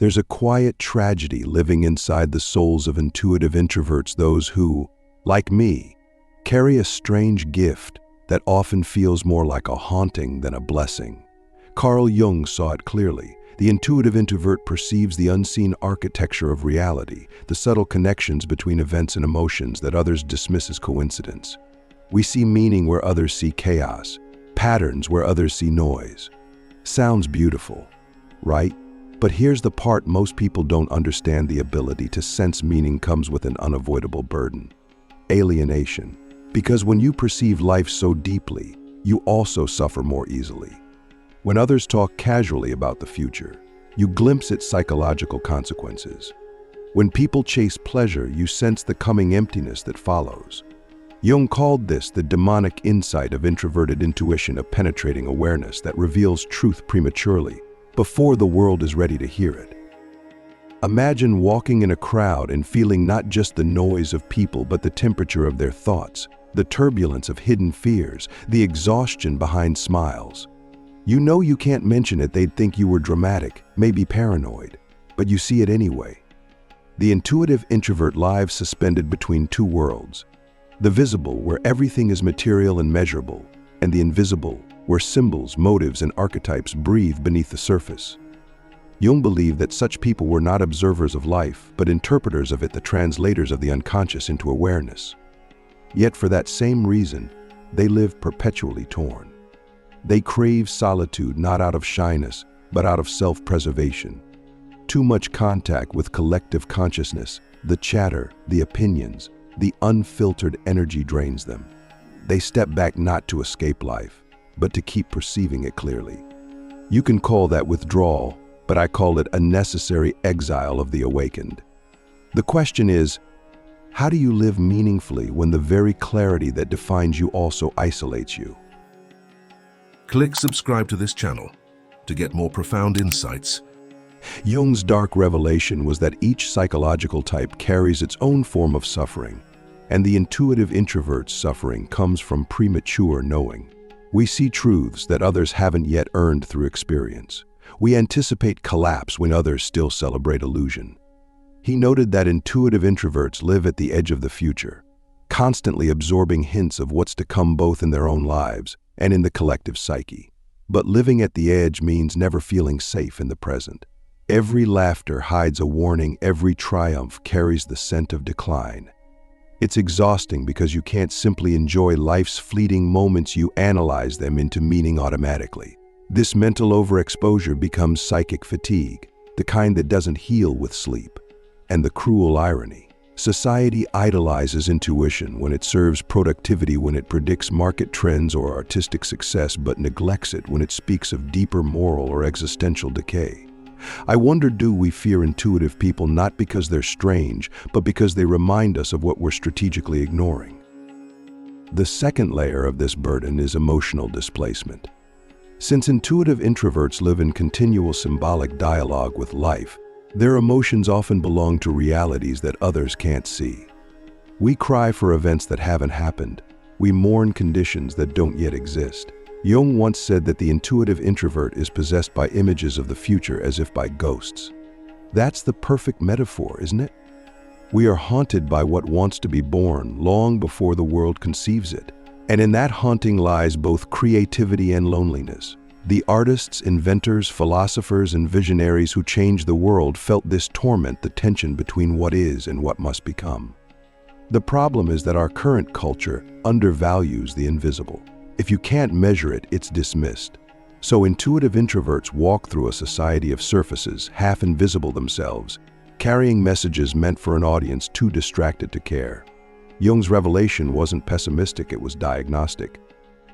There's a quiet tragedy living inside the souls of intuitive introverts, those who, like me, carry a strange gift that often feels more like a haunting than a blessing. Carl Jung saw it clearly. The intuitive introvert perceives the unseen architecture of reality, the subtle connections between events and emotions that others dismiss as coincidence. We see meaning where others see chaos, patterns where others see noise. Sounds beautiful, right? But here's the part most people don't understand: the ability to sense meaning comes with an unavoidable burden: alienation. Because when you perceive life so deeply, you also suffer more easily. When others talk casually about the future, you glimpse its psychological consequences. When people chase pleasure, you sense the coming emptiness that follows. Jung called this the Daimonic Insight of introverted intuition, a penetrating awareness that reveals truth prematurely, before the world is ready to hear it. Imagine walking in a crowd and feeling not just the noise of people, but the temperature of their thoughts, the turbulence of hidden fears, the exhaustion behind smiles. You know you can't mention it, they'd think you were dramatic, maybe paranoid, but you see it anyway. The intuitive introvert lives suspended between two worlds: the visible, where everything is material and measurable, and the invisible, where symbols, motives, and archetypes breathe beneath the surface. Jung believed that such people were not observers of life, but interpreters of it, the translators of the unconscious into awareness. Yet for that same reason, they live perpetually torn. They crave solitude not out of shyness, but out of self-preservation. Too much contact with collective consciousness, the chatter, the opinions, the unfiltered energy drains them. They step back not to escape life, but to keep perceiving it clearly. You can call that withdrawal, but I call it a necessary exile of the awakened. The question is, how do you live meaningfully when the very clarity that defines you also isolates you? Click subscribe to this channel to get more profound insights. Jung's dark revelation was that each psychological type carries its own form of suffering, and the intuitive introvert's suffering comes from premature knowing. We see truths that others haven't yet earned through experience. We anticipate collapse when others still celebrate illusion. He noted that intuitive introverts live at the edge of the future, constantly absorbing hints of what's to come both in their own lives and in the collective psyche. But living at the edge means never feeling safe in the present. Every laughter hides a warning, every triumph carries the scent of decline. It's exhausting because you can't simply enjoy life's fleeting moments, you analyze them into meaning automatically. This mental overexposure becomes psychic fatigue, the kind that doesn't heal with sleep. And the cruel irony: society idolizes intuition when it serves productivity, when it predicts market trends or artistic success, but neglects it when it speaks of deeper moral or existential decay. I wonder, do we fear intuitive people not because they're strange, but because they remind us of what we're strategically ignoring? The second layer of this burden is emotional displacement. Since intuitive introverts live in continual symbolic dialogue with life, their emotions often belong to realities that others can't see. We cry for events that haven't happened. We mourn conditions that don't yet exist. Jung once said that the intuitive introvert is possessed by images of the future as if by ghosts. That's the perfect metaphor, isn't it? We are haunted by what wants to be born long before the world conceives it. And in that haunting lies both creativity and loneliness. The artists, inventors, philosophers, and visionaries who changed the world felt this torment, the tension between what is and what must become. The problem is that our current culture undervalues the invisible. If you can't measure it, it's dismissed. So intuitive introverts walk through a society of surfaces, half invisible themselves, carrying messages meant for an audience too distracted to care. Jung's revelation wasn't pessimistic, it was diagnostic.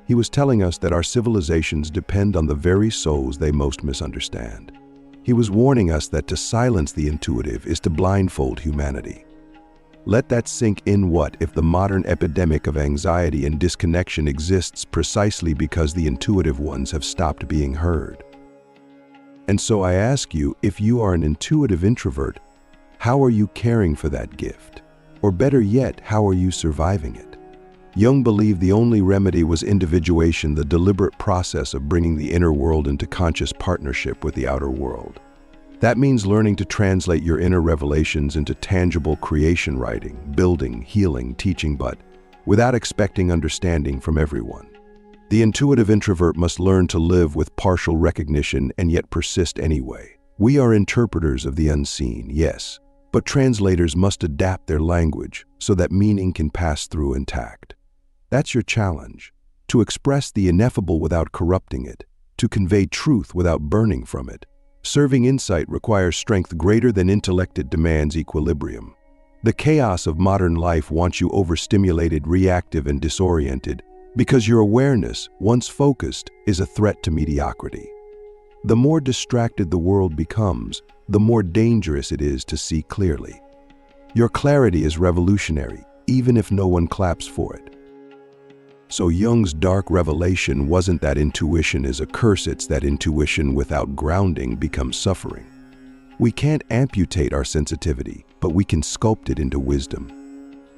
He was telling us that our civilizations depend on the very souls they most misunderstand. He was warning us that to silence the intuitive is to blindfold humanity. Let that sink in. What if the modern epidemic of anxiety and disconnection exists precisely because the intuitive ones have stopped being heard? And so I ask you, if you are an intuitive introvert, how are you caring for that gift? Or better yet, how are you surviving it? Jung believed the only remedy was individuation, the deliberate process of bringing the inner world into conscious partnership with the outer world. That means learning to translate your inner revelations into tangible creation writing, building, healing, teaching, but without expecting understanding from everyone. The intuitive introvert must learn to live with partial recognition and yet persist anyway. We are interpreters of the unseen, yes, but translators must adapt their language so that meaning can pass through intact. That's your challenge, to express the ineffable without corrupting it, to convey truth without burning from it. Serving insight requires strength greater than intellect. It demands equilibrium. The chaos of modern life wants you overstimulated, reactive, and disoriented because your awareness, once focused, is a threat to mediocrity. The more distracted the world becomes, the more dangerous it is to see clearly. Your clarity is revolutionary, even if no one claps for it. So Jung's dark revelation wasn't that intuition is a curse, it's that intuition without grounding becomes suffering. We can't amputate our sensitivity, but we can sculpt it into wisdom.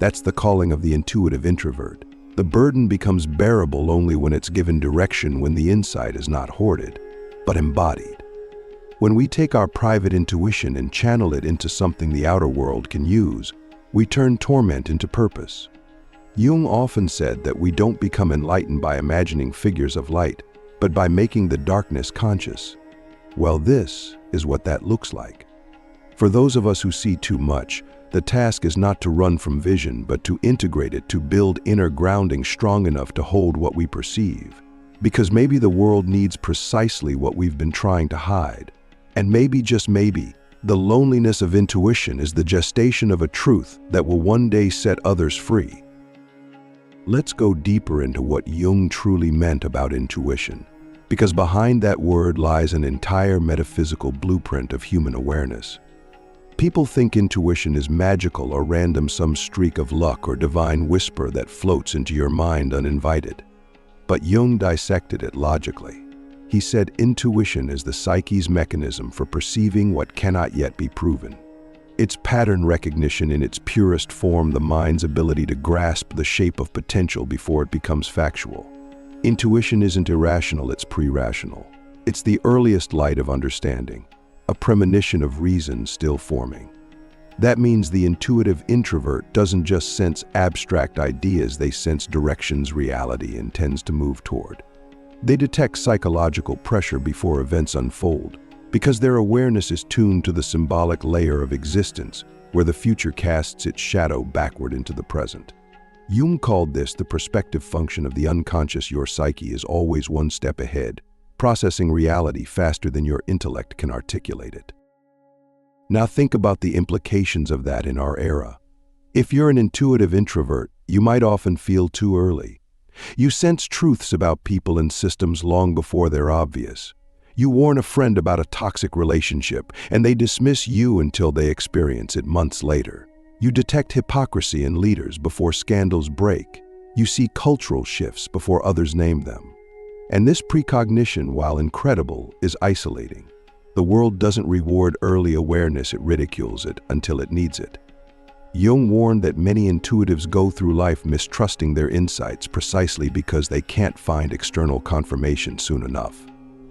That's the calling of the intuitive introvert. The burden becomes bearable only when it's given direction, when the insight is not hoarded, but embodied. When we take our private intuition and channel it into something the outer world can use, we turn torment into purpose. Jung often said that we don't become enlightened by imagining figures of light, but by making the darkness conscious. Well, this is what that looks like. For those of us who see too much, the task is not to run from vision, but to integrate it, to build inner grounding strong enough to hold what we perceive. Because maybe the world needs precisely what we've been trying to hide. And maybe, just maybe, the loneliness of intuition is the gestation of a truth that will one day set others free. Let's go deeper into what Jung truly meant about intuition, because behind that word lies an entire metaphysical blueprint of human awareness. People think intuition is magical or random, some streak of luck or divine whisper that floats into your mind uninvited. But Jung dissected it logically. He said intuition is the psyche's mechanism for perceiving what cannot yet be proven. It's pattern recognition in its purest form, the mind's ability to grasp the shape of potential before it becomes factual. Intuition isn't irrational, it's pre-rational. It's the earliest light of understanding, a premonition of reason still forming. That means the intuitive introvert doesn't just sense abstract ideas, they sense directions reality intends to move toward. They detect psychological pressure before events unfold, because their awareness is tuned to the symbolic layer of existence, where the future casts its shadow backward into the present. Jung called this the perspective function of the unconscious. Your psyche is always one step ahead, processing reality faster than your intellect can articulate it. Now think about the implications of that in our era. If you're an intuitive introvert, you might often feel too early. You sense truths about people and systems long before they're obvious. You warn a friend about a toxic relationship, and they dismiss you until they experience it months later. You detect hypocrisy in leaders before scandals break. You see cultural shifts before others name them. And this precognition, while incredible, is isolating. The world doesn't reward early awareness, it ridicules it until it needs it. Jung warned that many intuitives go through life mistrusting their insights precisely because they can't find external confirmation soon enough.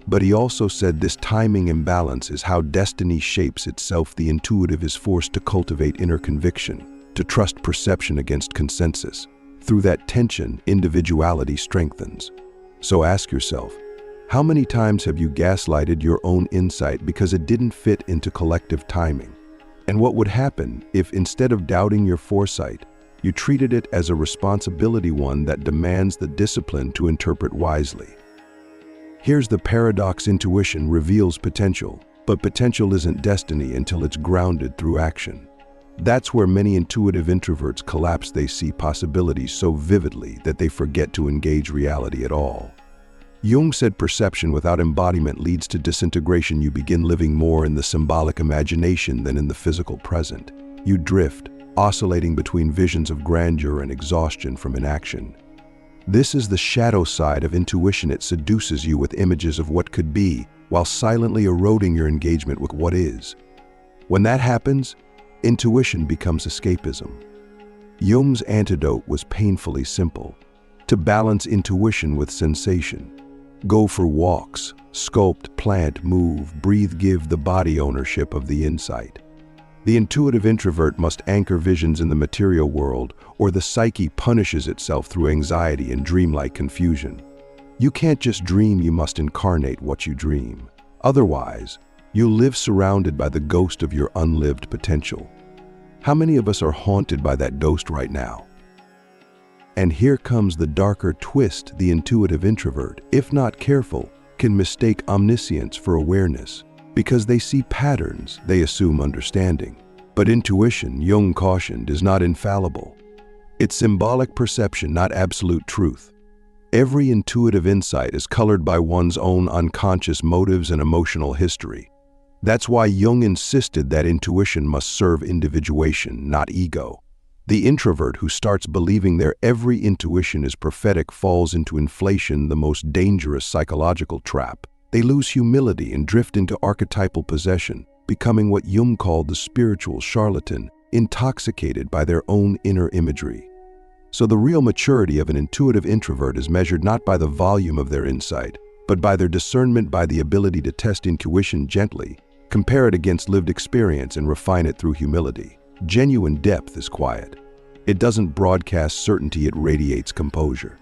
But he also said this timing imbalance is how destiny shapes itself. The intuitive is forced to cultivate inner conviction, to trust perception against consensus. Through that tension, individuality strengthens. So ask yourself, how many times have you gaslighted your own insight because it didn't fit into collective timing? And what would happen if, instead of doubting your foresight, you treated it as a responsibility, one that demands the discipline to interpret wisely? Here's the paradox: intuition reveals potential, but potential isn't destiny until it's grounded through action. That's where many intuitive introverts collapse. They see possibilities so vividly that they forget to engage reality at all. Jung said perception without embodiment leads to disintegration. You begin living more in the symbolic imagination than in the physical present. You drift, oscillating between visions of grandeur and exhaustion from inaction. This is the shadow side of intuition. It seduces you with images of what could be, while silently eroding your engagement with what is. When that happens, intuition becomes escapism. Jung's antidote was painfully simple: to balance intuition with sensation. Go for walks, sculpt, plant, move, breathe, give the body ownership of the insight. The intuitive introvert must anchor visions in the material world, or the psyche punishes itself through anxiety and dreamlike confusion. You can't just dream, you must incarnate what you dream. Otherwise, you'll live surrounded by the ghost of your unlived potential. How many of us are haunted by that ghost right now? And here comes the darker twist. The intuitive introvert, if not careful, can mistake omniscience for awareness. Because they see patterns, they assume understanding. But intuition, Jung cautioned, is not infallible. It's symbolic perception, not absolute truth. Every intuitive insight is colored by one's own unconscious motives and emotional history. That's why Jung insisted that intuition must serve individuation, not ego. The introvert who starts believing their every intuition is prophetic falls into inflation, the most dangerous psychological trap. They lose humility and drift into archetypal possession, becoming what Jung called the spiritual charlatan, intoxicated by their own inner imagery. So the real maturity of an intuitive introvert is measured not by the volume of their insight, but by their discernment, by the ability to test intuition gently, compare it against lived experience, and refine it through humility. Genuine depth is quiet. It doesn't broadcast certainty, it radiates composure.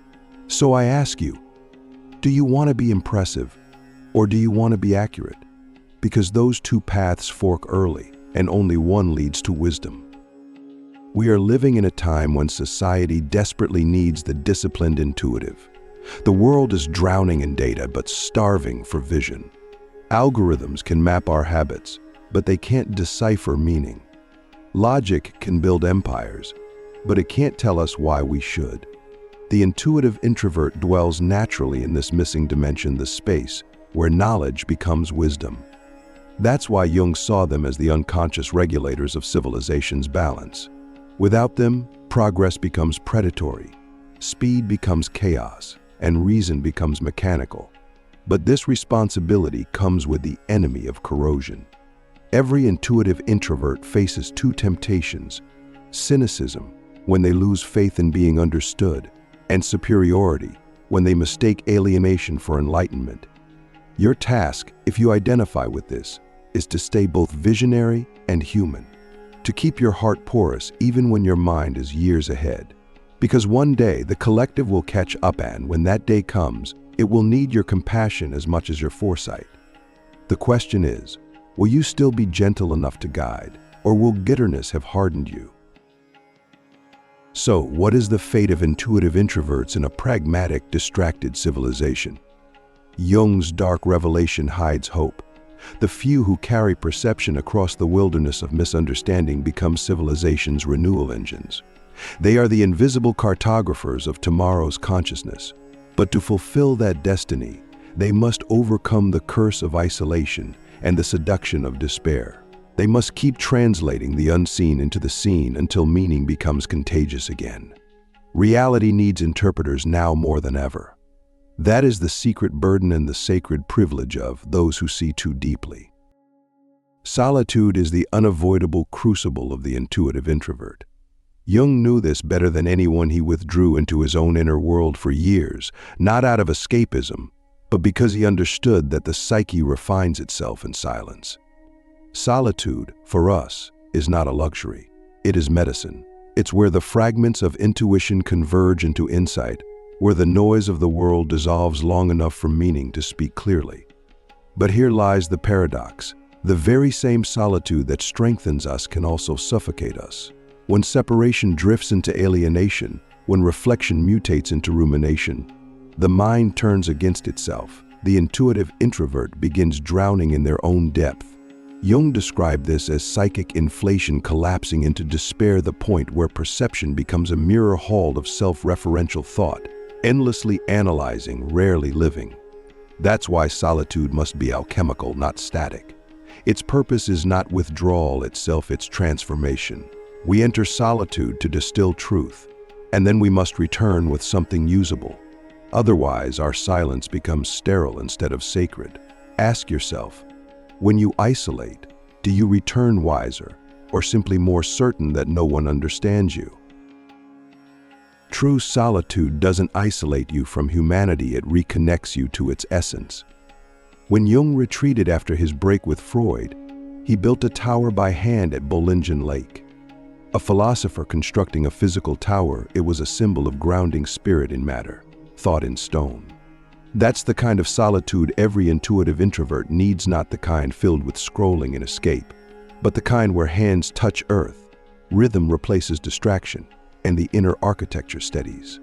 So I ask you, do you want to be impressive, or do you want to be accurate? Because those two paths fork early, and only one leads to wisdom. We are living in a time when society desperately needs the disciplined intuitive. The world is drowning in data but starving for vision. Algorithms can map our habits, but they can't decipher meaning. Logic can build empires, but it can't tell us why we should. The intuitive introvert dwells naturally in this missing dimension, the space where knowledge becomes wisdom. That's why Jung saw them as the unconscious regulators of civilization's balance. Without them, progress becomes predatory, speed becomes chaos, and reason becomes mechanical. But this responsibility comes with the enemy of corrosion. Every intuitive introvert faces two temptations: cynicism, when they lose faith in being understood, and superiority, when they mistake alienation for enlightenment. Your task, if you identify with this, is to stay both visionary and human. To keep your heart porous even when your mind is years ahead. Because one day the collective will catch up, and when that day comes, it will need your compassion as much as your foresight. The question is, will you still be gentle enough to guide, or will bitterness have hardened you? So, what is the fate of intuitive introverts in a pragmatic, distracted civilization? Jung's dark revelation hides hope. The few who carry perception across the wilderness of misunderstanding become civilization's renewal engines. They are the invisible cartographers of tomorrow's consciousness. But to fulfill that destiny, they must overcome the curse of isolation and the seduction of despair. They must keep translating the unseen into the seen until meaning becomes contagious again. Reality needs interpreters now more than ever. That is the secret burden and the sacred privilege of those who see too deeply. Solitude is the unavoidable crucible of the intuitive introvert. Jung knew this better than anyone. He withdrew into his own inner world for years, not out of escapism, but because he understood that the psyche refines itself in silence. Solitude, for us, is not a luxury. It is medicine. It's where the fragments of intuition converge into insight, where the noise of the world dissolves long enough for meaning to speak clearly. But here lies the paradox. The very same solitude that strengthens us can also suffocate us. When separation drifts into alienation, when reflection mutates into rumination, the mind turns against itself. The intuitive introvert begins drowning in their own depth. Jung described this as psychic inflation collapsing into despair, the point where perception becomes a mirror hall of self-referential thought, endlessly analyzing, rarely living. That's why solitude must be alchemical, not static. Its purpose is not withdrawal itself, it's transformation. We enter solitude to distill truth, and then we must return with something usable. Otherwise, our silence becomes sterile instead of sacred. Ask yourself, when you isolate, do you return wiser, or simply more certain that no one understands you? True solitude doesn't isolate you from humanity, it reconnects you to its essence. When Jung retreated after his break with Freud, he built a tower by hand at Bollingen Lake. A philosopher constructing a physical tower, it was a symbol of grounding spirit in matter, thought in stone. That's the kind of solitude every intuitive introvert needs, not the kind filled with scrolling and escape, but the kind where hands touch earth, rhythm replaces distraction, and the inner architecture steadies.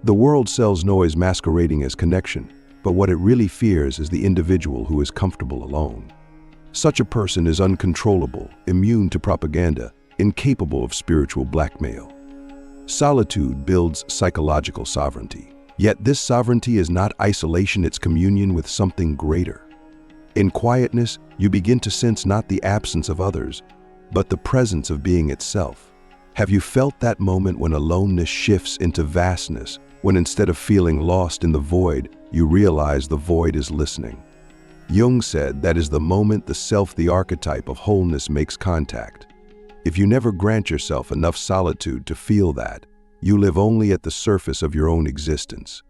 The world sells noise masquerading as connection, but what it really fears is the individual who is comfortable alone. Such a person is uncontrollable, immune to propaganda, incapable of spiritual blackmail. Solitude builds psychological sovereignty. Yet this sovereignty is not isolation, it's communion with something greater. In quietness, you begin to sense not the absence of others, but the presence of being itself. Have you felt that moment when aloneness shifts into vastness, when instead of feeling lost in the void, you realize the void is listening? Jung said that is the moment the self, the archetype of wholeness, makes contact. If you never grant yourself enough solitude to feel that, you live only at the surface of your own existence.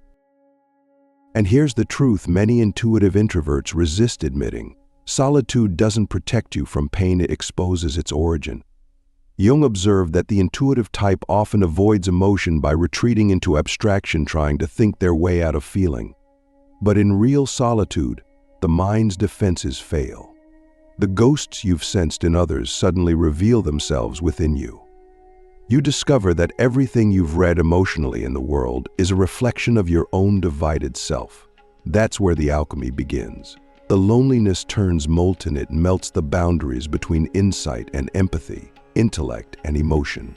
And here's the truth many intuitive introverts resist admitting. Solitude doesn't protect you from pain, it exposes its origin. Jung observed that the intuitive type often avoids emotion by retreating into abstraction, trying to think their way out of feeling. But in real solitude, the mind's defenses fail. The ghosts you've sensed in others suddenly reveal themselves within you. You discover that everything you've read emotionally in the world is a reflection of your own divided self. That's where the alchemy begins. The loneliness turns molten, it melts the boundaries between insight and empathy, intellect and emotion.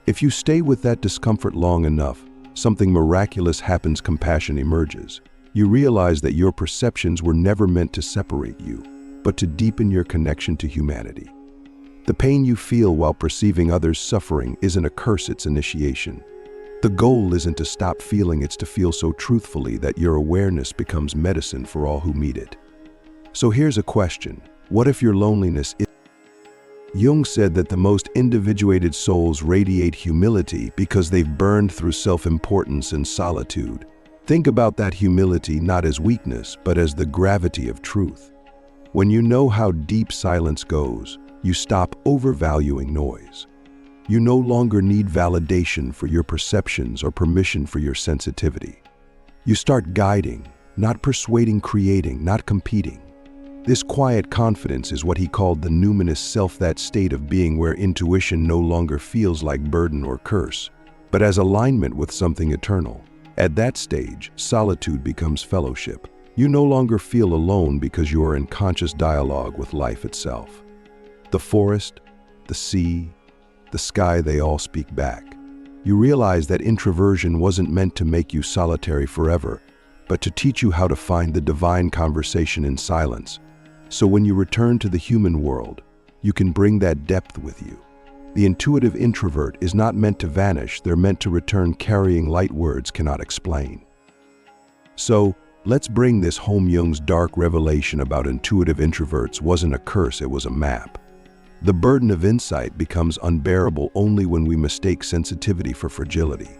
If you stay with that discomfort long enough, something miraculous happens, compassion emerges. You realize that your perceptions were never meant to separate you, but to deepen your connection to humanity. The pain you feel while perceiving others' suffering isn't a curse, it's initiation. The goal isn't to stop feeling, it's to feel so truthfully that your awareness becomes medicine for all who meet it. So here's a question. What if your loneliness is... Jung said that the most individuated souls radiate humility because they've burned through self-importance and solitude. Think about that humility not as weakness, but as the gravity of truth. When you know how deep silence goes, you stop overvaluing noise. You no longer need validation for your perceptions or permission for your sensitivity. You start guiding, not persuading, creating, not competing. This quiet confidence is what he called the numinous self, that state of being where intuition no longer feels like burden or curse, but as alignment with something eternal. At that stage, solitude becomes fellowship. You no longer feel alone because you are in conscious dialogue with life itself. The forest, the sea, the sky, they all speak back. You realize that introversion wasn't meant to make you solitary forever, but to teach you how to find the divine conversation in silence. So when you return to the human world, you can bring that depth with you. The intuitive introvert is not meant to vanish, they're meant to return carrying light words cannot explain. So, let's bring this home. Jung's dark revelation about intuitive introverts wasn't a curse, it was a map. The burden of insight becomes unbearable only when we mistake sensitivity for fragility.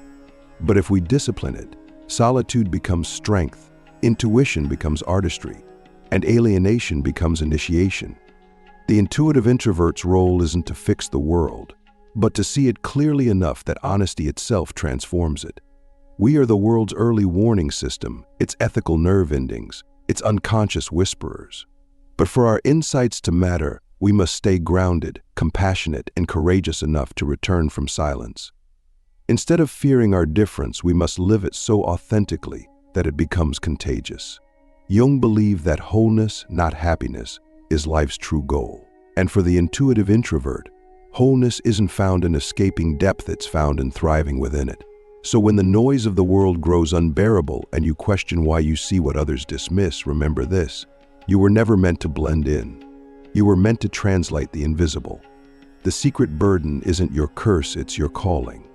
But if we discipline it, solitude becomes strength, intuition becomes artistry, and alienation becomes initiation. The intuitive introvert's role isn't to fix the world, but to see it clearly enough that honesty itself transforms it. We are the world's early warning system, its ethical nerve endings, its unconscious whisperers. But for our insights to matter, we must stay grounded, compassionate, and courageous enough to return from silence. Instead of fearing our difference, we must live it so authentically that it becomes contagious. Jung believed that wholeness, not happiness, is life's true goal. And for the intuitive introvert, wholeness isn't found in escaping depth, it's found in thriving within it. So when the noise of the world grows unbearable and you question why you see what others dismiss, remember this: you were never meant to blend in. You were meant to translate the invisible. The secret burden isn't your curse, it's your calling.